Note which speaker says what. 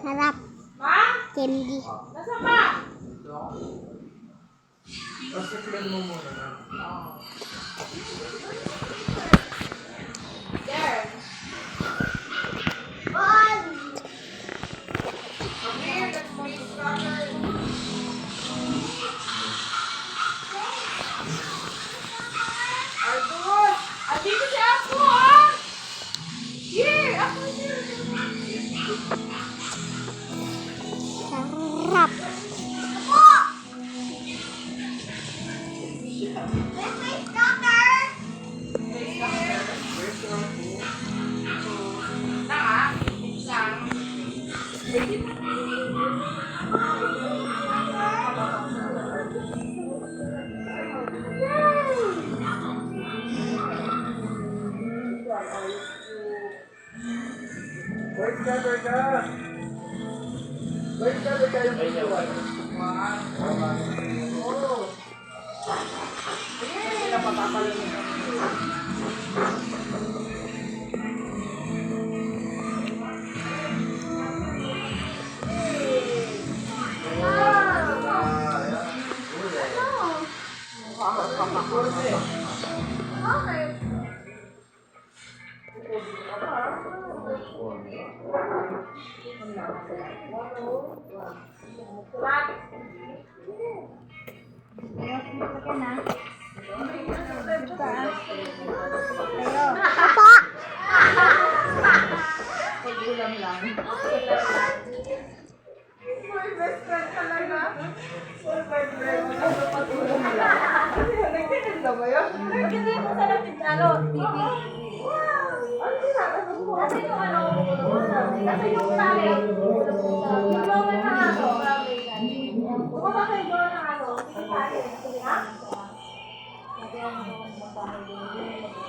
Speaker 1: Sarap.
Speaker 2: Ma?
Speaker 1: Candy.
Speaker 2: Nasaan ka?
Speaker 3: Basta clean mo muna na.
Speaker 2: There.
Speaker 1: Ball!
Speaker 2: Come here, let's go to soccer. Arthur! Andito si Ako, ah! Here! Ako here!
Speaker 1: Sarap. Where's my soccer?
Speaker 3: Where's your food?
Speaker 2: Na, isang.
Speaker 3: Where's ka, Berka? Where's ka, Berka yung picture? Oh! Sila papapalun mo.
Speaker 1: Papa!
Speaker 2: Pagbulam lang. My best friend talaga. My best friend. Ano pagbulam lang? Nagtitinda ba yun? Hindi mo sa lapit, ano, TV. Ano sinasas mo? Kasi yung ano, kasi yung tali, yung lower na ano, bumaba kayo doon ng ano, sige tali, sige na? Lagi ang mga bahay doon.